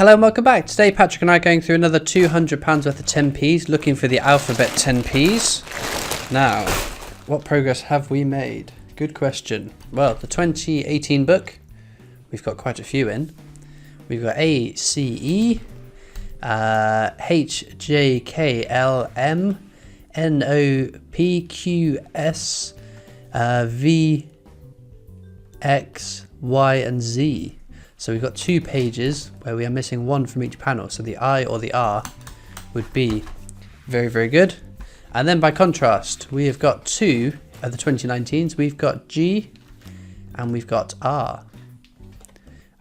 Hello and welcome back. Today Patrick and I are going through another £200 worth of 10p's, looking for the alphabet 10p's. Now, what progress have we made? Good question. Well, the 2018 book, we've got quite a few in. We've got A, C, E, H, J, K, L, M, N, O, P, Q, S, V, X, Y, and Z. So we've got 2 pages where we are missing one from each panel. So the I or the R would be very, very good. And then by contrast, we have got 2 of the 2019s. We've got G and we've got R.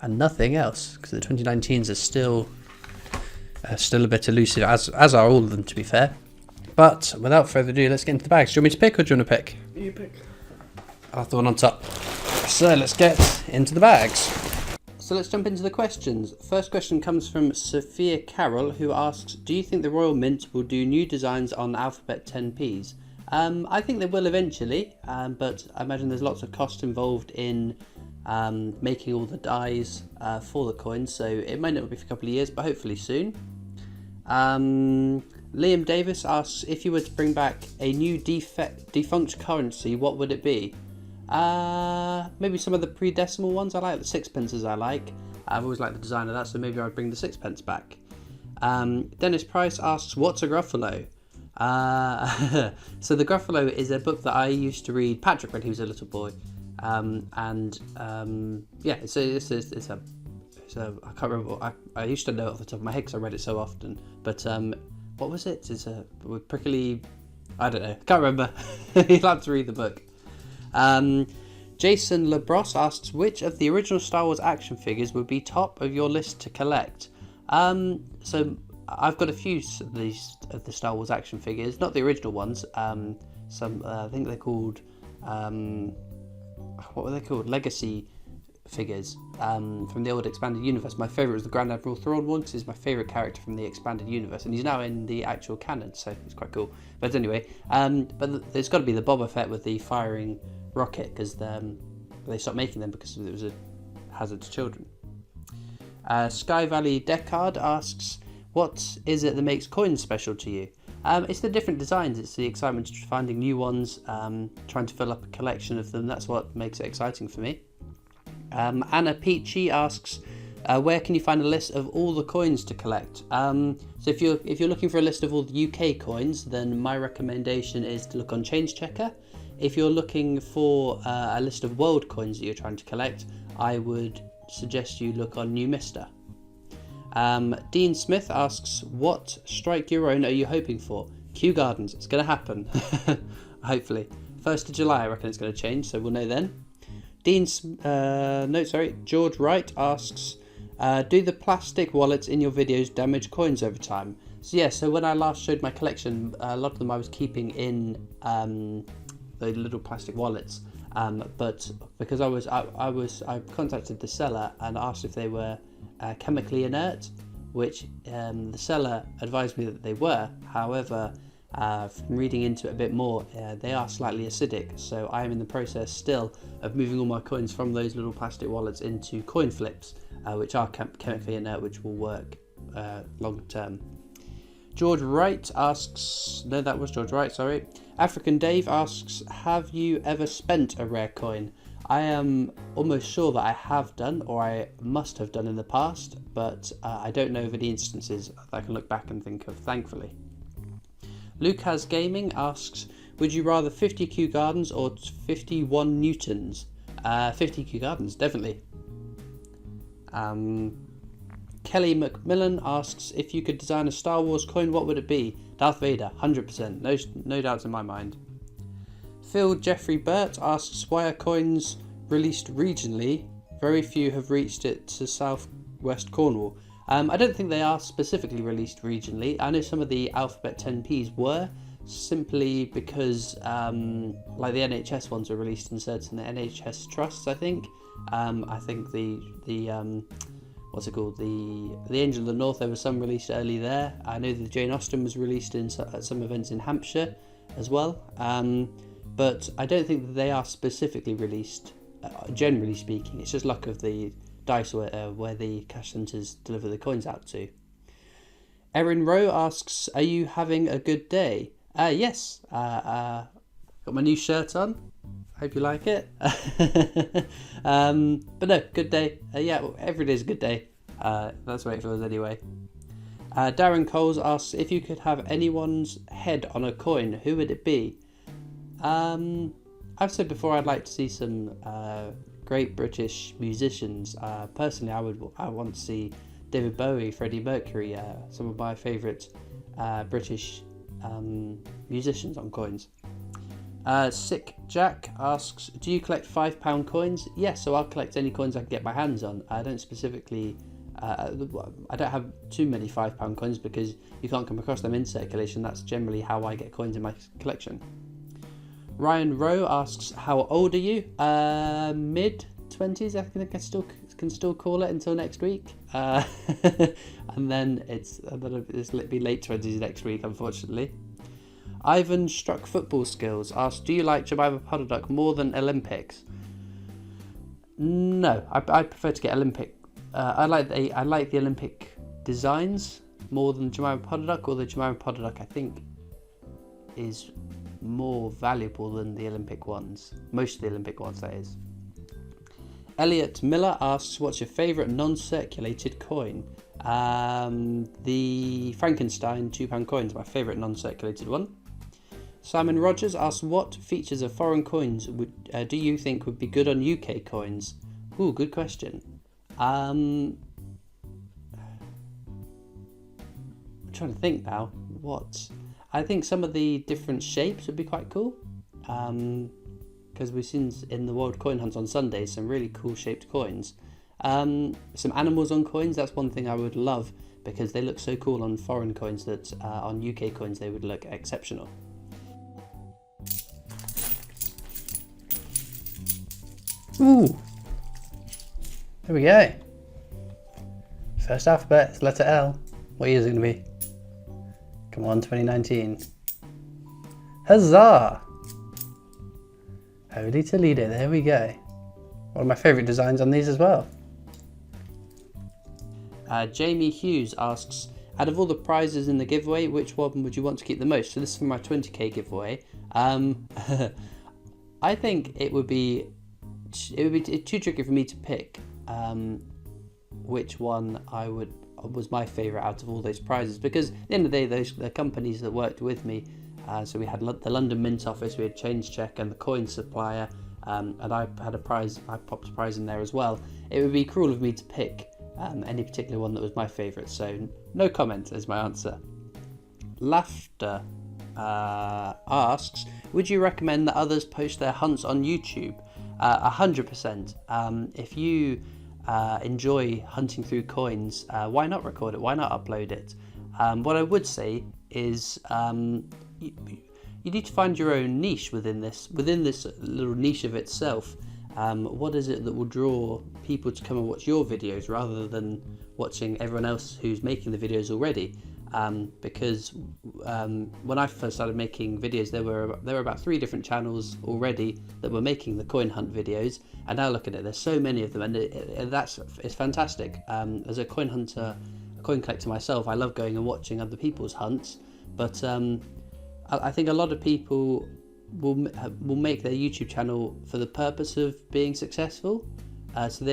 And nothing else, because the 2019s are still a bit elusive, as are all of them, to be fair. But without further ado, let's get into the bags. Do you want me to pick or do you want to pick? You pick. I'll have the one on top. So let's get into the bags. So let's jump into the questions. First question comes from Sophia Carroll, who asks, do you think the Royal Mint will do new designs on alphabet 10p's? I think they will eventually, but I imagine there's lots of cost involved in making all the dies for the coins, so it might not be for a couple of years, but hopefully soon. Liam Davis asks, if you were to bring back a new defunct currency, what would it be? Maybe some of the pre-decimal ones. I like the sixpences. I've always liked the design of that, so maybe I'd bring the sixpence back. Dennis Price asks, what's a Gruffalo? So the Gruffalo is a book that I used to read Patrick when he was a little boy, yeah, it's a I can't remember. I used to know it off the top of my head because I read it so often. But what was it? It's a prickly. I don't know. Can't remember. You'll have to read the book. Jason Labrosse asks, which of the original Star Wars action figures would be top of your list to collect? So I've got a few of the Star Wars action figures, not the original ones. Some I think they're called what were they called? Legacy figures from the old expanded universe. My favourite was the Grand Admiral Thrawn one, because he's my favourite character from the expanded universe, and he's now in the actual canon, so it's quite cool. But anyway, but there's got to be the Boba Fett with the firing rocket, because they stopped making them because it was a hazard to children. Sky Valley Deckard asks, what is it that makes coins special to you? It's the different designs. It's the excitement of finding new ones, trying to fill up a collection of them. That's what makes it exciting for me. Anna Peachy asks, where can you find a list of all the coins to collect? So if you're looking for a list of all the UK coins, then my recommendation is to look on Change Checker. If you're looking for a list of world coins that you're trying to collect, I would suggest you look on Numista. Dean Smith asks, what Strike Your Own are you hoping for? Kew Gardens. It's going to happen. Hopefully. 1st of July, I reckon it's going to change, so we'll know then. George Wright asks, do the plastic wallets in your videos damage coins over time? So yeah, so when I last showed my collection, a lot of them I was keeping in the little plastic wallets, but because I contacted the seller and asked if they were chemically inert, which the seller advised me that they were. However, from reading into it a bit more, they are slightly acidic, so I am in the process still of moving all my coins from those little plastic wallets into coin flips, which are chemically inert, which will work long term. George Wright asks, no, that was George Wright, sorry. African Dave asks, have you ever spent a rare coin? I am almost sure that I have done, or I must have done in the past, but I don't know of any instances that I can look back and think of, thankfully. Lucas Gaming asks, would you rather 50 Kew Gardens or 51 Newtons? 50 Kew Gardens, definitely. Kelly McMillan asks, if you could design a Star Wars coin, what would it be? Darth Vader, 100%, no doubts in my mind. Phil Jeffrey Burt asks, why are coins released regionally? Very few have reached it to southwest Cornwall. I don't think they are specifically released regionally. I know some of the alphabet 10p's were, simply because like the NHS ones were released in certain NHS trusts, I think. I think the what's it called, the Angel of the North, there was some released early there. I know that Jane Austen was released at some events in Hampshire as well, but I don't think that they are specifically released, generally speaking. It's just luck of the dice where the cash centres deliver the coins out to. Erin Rowe asks, "Are you having a good day?" Yes. Got my new shirt on. Hope you like it. But no, good day. Yeah, every day's a good day. That's the way it feels anyway. Darren Coles asks, "If you could have anyone's head on a coin, who would it be?" I've said before I'd like to see some great British musicians. Personally, I want to see David Bowie, Freddie Mercury, some of my favourite British musicians on coins. Sick Jack asks, "Do you collect £5 coins?" Yes, so I'll collect any coins I can get my hands on. I don't specifically, I don't have too many £5 coins because you can't come across them in circulation. That's generally how I get coins in my collection. Ryan Rowe asks, "How old are you?" Mid-20s, I think I can still call it until next week. And then it'll be late 20s next week, unfortunately. Ivan Struck Football Skills asks, "Do you like Jemima Podduck more than Olympics?" No, I prefer to get Olympic. I like the Olympic designs more than Jemima Podduck, although Jemima Podduck I think is more valuable than the Olympic ones. Most of the Olympic ones, that is. Elliot Miller asks, "What's your favourite non-circulated coin?" The Frankenstein £2 coin is my favourite non-circulated one. Simon Rogers asks, "What features of foreign coins do you think would be good on UK coins?" Ooh, good question. I'm trying to think now. I think some of the different shapes would be quite cool. Because we've seen in the World Coin Hunt on Sundays some really cool shaped coins. Some animals on coins, that's one thing I would love because they look so cool on foreign coins that on UK coins they would look exceptional. Ooh, there we go. First alphabet is letter L. What year is it going to be? Come on, 2019. Huzzah! Holy Toledo, there we go. One of my favourite designs on these as well. Jamie Hughes asks, "Out of all the prizes in the giveaway, which one would you want to keep the most?" So this is for my 20k giveaway. I think it would be too tricky for me to pick which one was my favourite out of all those prizes, because at the end of the day, the companies that worked with me, so we had the London Mint Office, we had Change Check and the Coin Supplier, and I had a prize, I popped a prize in there as well. It would be cruel of me to pick any particular one that was my favourite, so no comment is my answer. Laughter asks, "Would you recommend that others post their hunts on YouTube?" 100%. If you enjoy hunting through coins, why not record it? Why not upload it? What I would say is you need to find your own niche within this little niche of itself. What is it that will draw people to come and watch your videos rather than watching everyone else who's making the videos already? Because when I first started making videos, there were about 3 different channels already that were making the coin hunt videos, and now look at it, there's so many of them, and it's fantastic. As a coin hunter, a coin collector myself, I love going and watching other people's hunts, but I think a lot of people will make their YouTube channel for the purpose of being successful. I'll try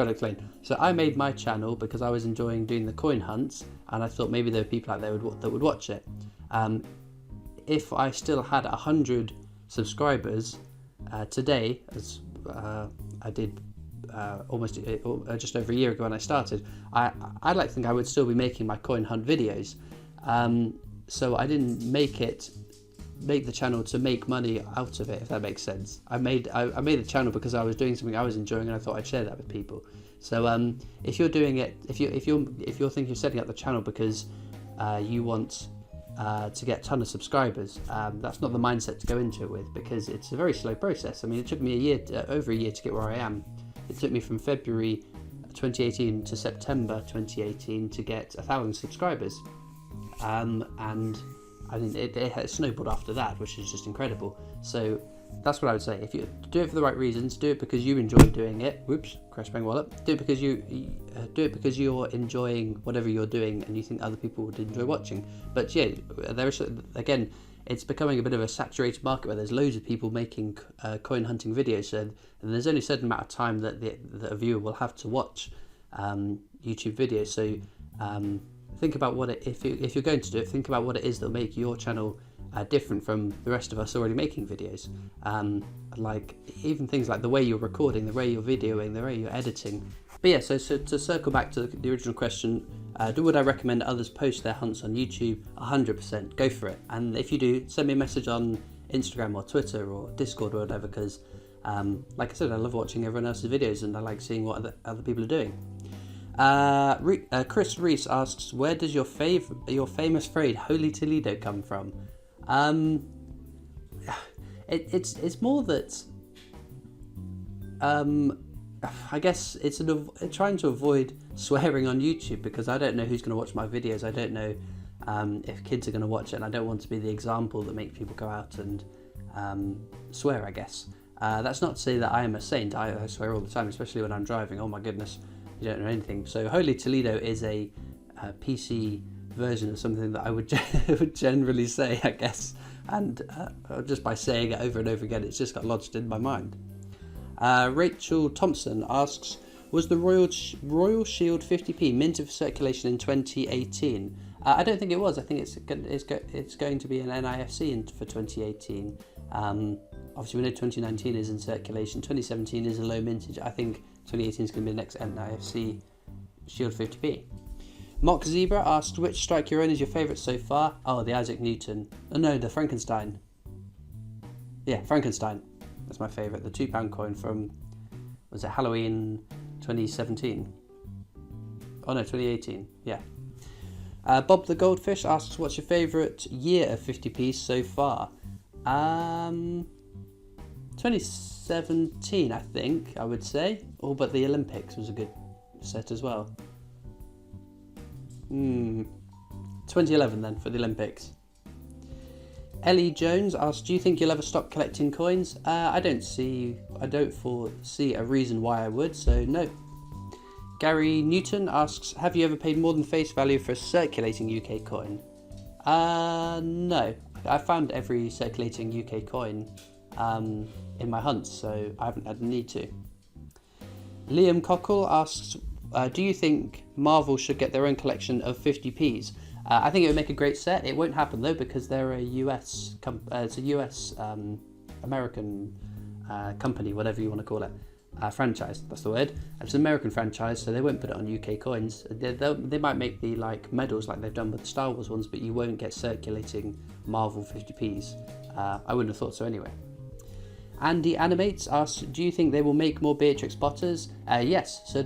to explain. So I made my channel because I was enjoying doing the coin hunts, and I thought maybe there were people out there that would watch it. If I still had 100 subscribers today, as I did almost just over a year ago when I started, I'd like to think I would still be making my coin hunt videos. So I didn't make the channel to make money out of it, if that makes sense. I made the channel because I was doing something I was enjoying, and I thought I'd share that with people. So if you're doing it, if you're thinking of setting up the channel because you want to get a ton of subscribers, that's not the mindset to go into it with, because it's a very slow process. I mean, it took me over a year to get where I am. It took me from February 2018 to September 2018 to get 1,000 subscribers, and I mean, it snowballed after that, which is just incredible. So That's what I would say. If you do it for the right reasons, do it because you enjoy doing it. Whoops, crash bang wallet. Do it because you're enjoying whatever you're doing, and you think other people would enjoy watching. But yeah, there is, again, it's becoming a bit of a saturated market where there's loads of people making coin hunting videos, so, and there's only a certain amount of time that a viewer will have to watch YouTube videos. So think about what it, if you're going to do it, think about what it is that'll make your channel different from the rest of us already making videos. Like even things like the way you're recording, the way you're videoing, the way you're editing. But yeah, so to circle back to the original question, would I recommend others post their hunts on YouTube? 100%, go for it. And if you do, send me a message on Instagram or Twitter or Discord or whatever, because like I said, I love watching everyone else's videos and I like seeing what other people are doing. Chris Reese asks, where does your famous phrase "Holy Toledo" come from? It's more that I guess it's trying to avoid swearing on YouTube, because I don't know who's going to watch my videos. I don't know if kids are going to watch it, and I don't want to be the example that makes people go out and swear, I guess. That's not to say that I am a saint. I swear all the time, especially when I'm driving. Oh my goodness, you don't know anything. So Holy Toledo is a PC version of something that I would generally say, I guess, and just by saying it over and over again, it's just got lodged in my mind. Rachel Thompson asks, was the Royal Shield 50p minted for circulation in 2018? I don't think it was. I think it's going to be an NIFC for 2018. Obviously, we know 2019 is in circulation. 2017 is a low mintage. I think 2018 is going to be the next NIFC Shield 50p. Mock Zebra asked, which strike you own is your favourite so far? Oh, the Isaac Newton. Oh no, the Frankenstein. Yeah, Frankenstein. That's my favourite. The £2 coin from, was it Halloween 2017? Oh no, 2018. Yeah. Bob the Goldfish asks, what's your favourite year of 50p so far? 2017, I think, I would say. Oh, but the Olympics was a good set as well. 2011 then, for the Olympics. Ellie Jones asks, do you think you'll ever stop collecting coins? I don't foresee a reason why I would, so no. Gary Newton asks, have you ever paid more than face value for a circulating UK coin? No. I found every circulating UK coin in my hunts, so I haven't had the need to. Liam Cockle asks, do you think Marvel should get their own collection of 50p's? I think it would make a great set. It won't happen though, because they're a US American company, whatever you want to call it, franchise. That's the word. It's an American franchise, so they won't put it on UK coins. They might make the medals like they've done with the Star Wars ones, but you won't get circulating Marvel 50p's. I wouldn't have thought so anyway. Andy Animates asks, do you think they will make more Beatrix Potters? Yes, so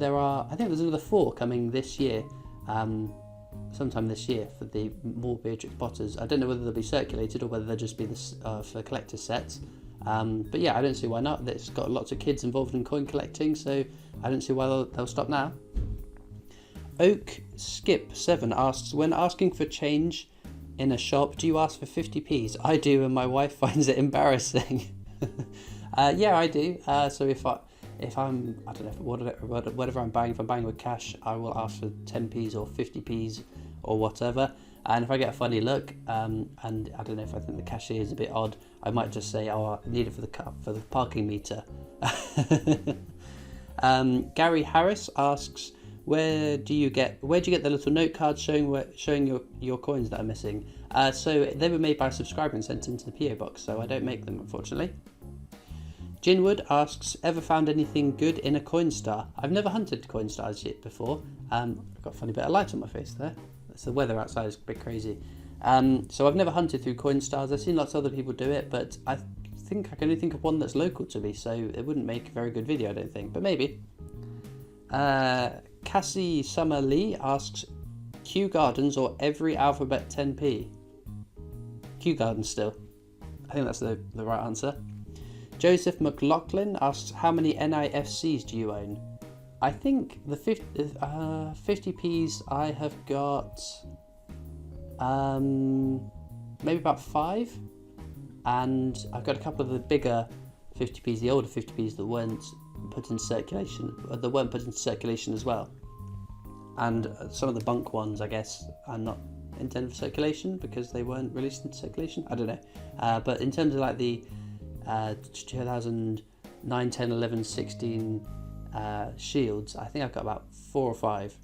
I think there's another 4 coming this year, sometime this year, for the more Beatrix Potters. I don't know whether they'll be circulated or whether they'll just be for collector sets. But yeah, I don't see why not. It's got lots of kids involved in coin collecting, so I don't see why they'll stop now. Oak Skip 7 asks, when asking for change in a shop, do you ask for 50p's? I do, and my wife finds it embarrassing. Yeah, I do. So if I'm, I don't know, whatever I'm buying, if I'm buying with cash, I will ask for 10p's or 50p's or whatever. And if I get a funny look, and I don't know, if I think the cashier is a bit odd, I might just say, oh, I need it for the parking meter. Gary Harris asks, where do you get the little note cards showing your coins that are missing? So they were made by a subscriber and sent into the PO box, so I don't make them, unfortunately. Jinwood asks, ever found anything good in a Coinstar? I've never hunted Coinstars yet before. I've got a funny bit of light on my face there. The weather outside is a bit crazy. So I've never hunted through Coinstars. I've seen lots of other people do it, but I think I can only think of one that's local to me, so it wouldn't make a very good video, I don't think, but maybe. Cassie Summer Lee asks, Kew Gardens or every alphabet 10p? Kew Gardens still. I think that's the right answer. Joseph McLaughlin asks, how many NIFCs do you own? I think the 50p's I have got maybe about 5. and I've got a couple of the bigger 50p's, the older 50p's that weren't put into circulation as well. And some of the bunk ones, I guess, are not intended for circulation because they weren't released into circulation. I don't know. But in terms of like the 2009, 10, 11, 16 shields, I think I've got about 4 or 5.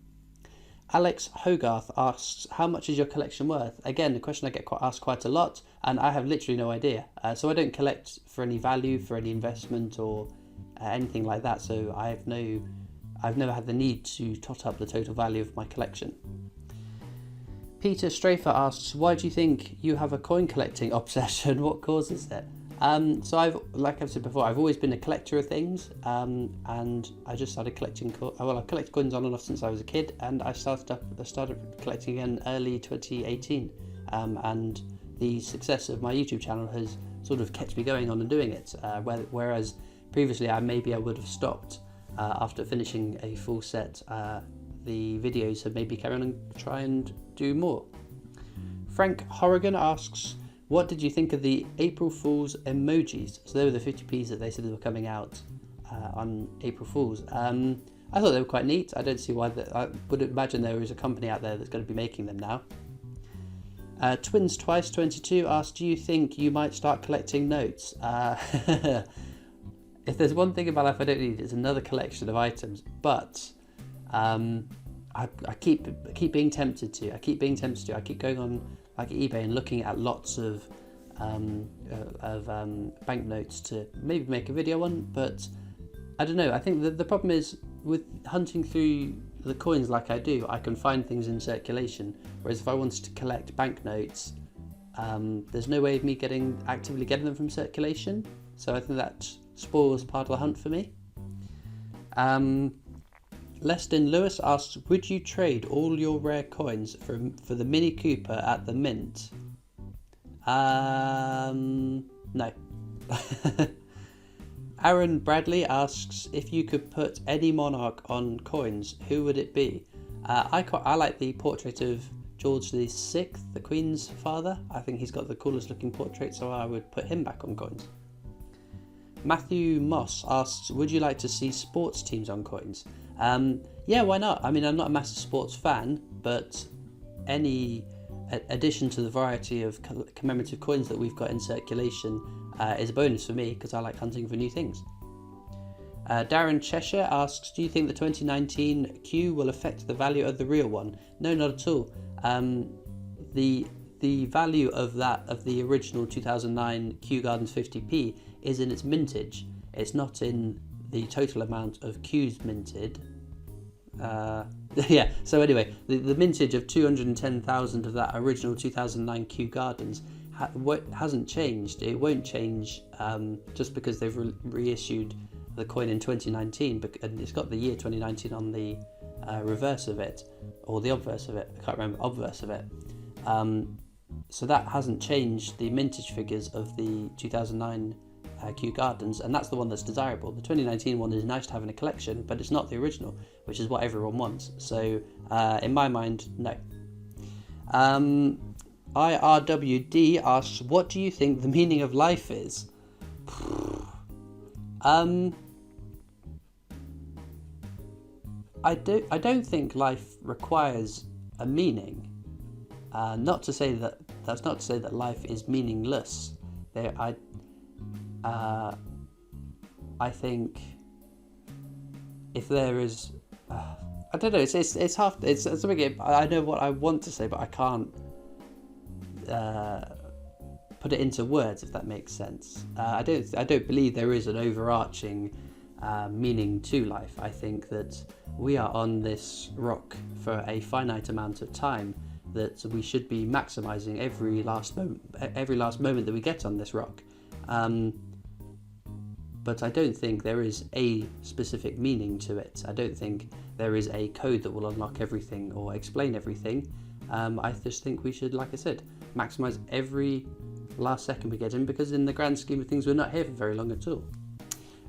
Alex Hogarth asks, how much is your collection worth? Again, the question I get asked quite a lot, and I have literally no idea. So I don't collect for any value, for any investment or anything like that. So I've never had the need to tot up the total value of my collection. Peter Strafer asks, why do you think you have a coin collecting obsession? What causes it? So like I've said before, I've always been a collector of things, and I just started collecting. I've collected coins on and off since I was a kid, and I started collecting again early 2018. And the success of my YouTube channel has sort of kept me going on and doing it. Whereas previously, I would have stopped after finishing a full set. The videos have made me carry on and try and do more. Frank Horrigan asks, what did you think of the April Fool's emojis? So they were the 50p's that they said they were coming out on April Fool's. I thought they were quite neat. I don't see why. I would imagine there is a company out there that's going to be making them now. Twins Twice 22 asks, do you think you might start collecting notes? If there's one thing in my life I don't need, it's another collection of items. But I keep being tempted to. I keep going on like eBay and looking at lots of banknotes to maybe make a video on, but I don't know. I think the problem is with hunting through the coins like I do, I can find things in circulation, whereas if I wanted to collect banknotes, there's no way of me actively getting them from circulation, so I think that spoils part of the hunt for me. Leston Lewis asks, would you trade all your rare coins for the Mini Cooper at the Mint? No. Aaron Bradley asks, if you could put any monarch on coins, who would it be? I like the portrait of George VI, the Queen's father. I think he's got the coolest looking portrait, so I would put him back on coins. Matthew Moss asks, would you like to see sports teams on coins? Yeah, why not? I mean, I'm not a massive sports fan, but any addition to the variety of commemorative coins that we've got in circulation is a bonus for me because I like hunting for new things. Darren Cheshire asks, do you think the 2019 Q will affect the value of the real one? No, not at all. The value of the original 2009 Kew Gardens 50p is in its mintage. It's not in the total amount of Qs minted. Yeah, so anyway, the mintage of 210,000 of that original 2009 Kew Gardens hasn't changed. It won't change just because they've reissued the coin in 2019, and it's got the year 2019 on the reverse of it, or the obverse of it. I can't remember, obverse of it. So that hasn't changed the mintage figures of the 2009 Kew Gardens, and that's the one that's desirable. The 2019 one is nice to have in a collection, but it's not the original, which is what everyone wants. So in my mind, no. IRWD asks, what do you think the meaning of life is? I don't think life requires a meaning. That's not to say that life is meaningless. I think if there is, I don't know. It's hard. It's something. I know what I want to say, but I can't put it into words. If that makes sense. I don't believe there is an overarching meaning to life. I think that we are on this rock for a finite amount of time, that we should be maximizing every last moment that we get on this rock. But I don't think there is a specific meaning to it. I don't think there is a code that will unlock everything or explain everything. I just think we should, like I said, maximize every last second we get in, because in the grand scheme of things, we're not here for very long at all.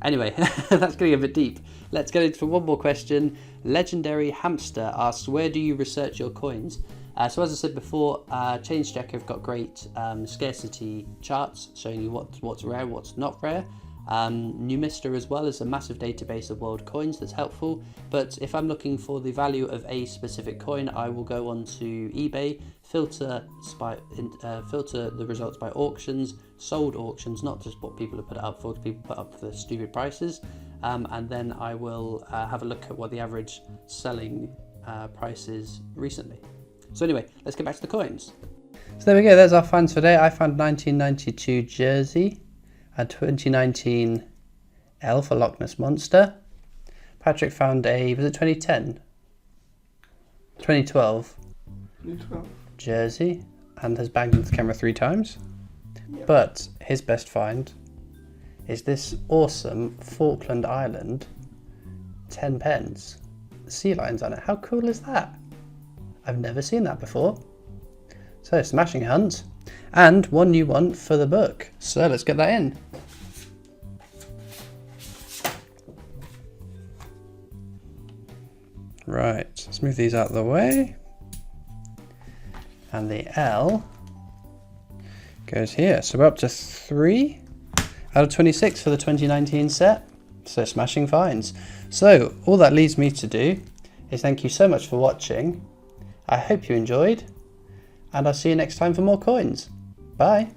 Anyway, that's getting a bit deep. Let's get into one more question. Legendary Hamster asks, where do you research your coins? So as I said before, ChangeCheck have got great scarcity charts showing you what's rare, what's not rare. Numista as well is a massive database of world coins that's helpful, but if I'm looking for the value of a specific coin, I will go onto eBay, filter the results by auctions, sold auctions, not just what people have put it up for, because people put up for stupid prices, and then I will have a look at what the average selling price is recently. So anyway, let's get back to the coins. So there we go, there's our finds for today. I found 1992 Jersey, a 2019 L for Loch Ness Monster. Patrick found was it 2010? 2012 Jersey, and has banged into the camera 3 times. Yep. But his best find is this awesome Falkland Island 10 pence. Sea lions on it. How cool is that? I've never seen that before. So smashing hunt, and one new one for the book. So let's get that in. Right, let's move these out of the way. And the L goes here. So we're up to 3 out of 26 for the 2019 set. So smashing finds. So all that leaves me to do is thank you so much for watching. I hope you enjoyed, and I'll see you next time for more coins. Bye.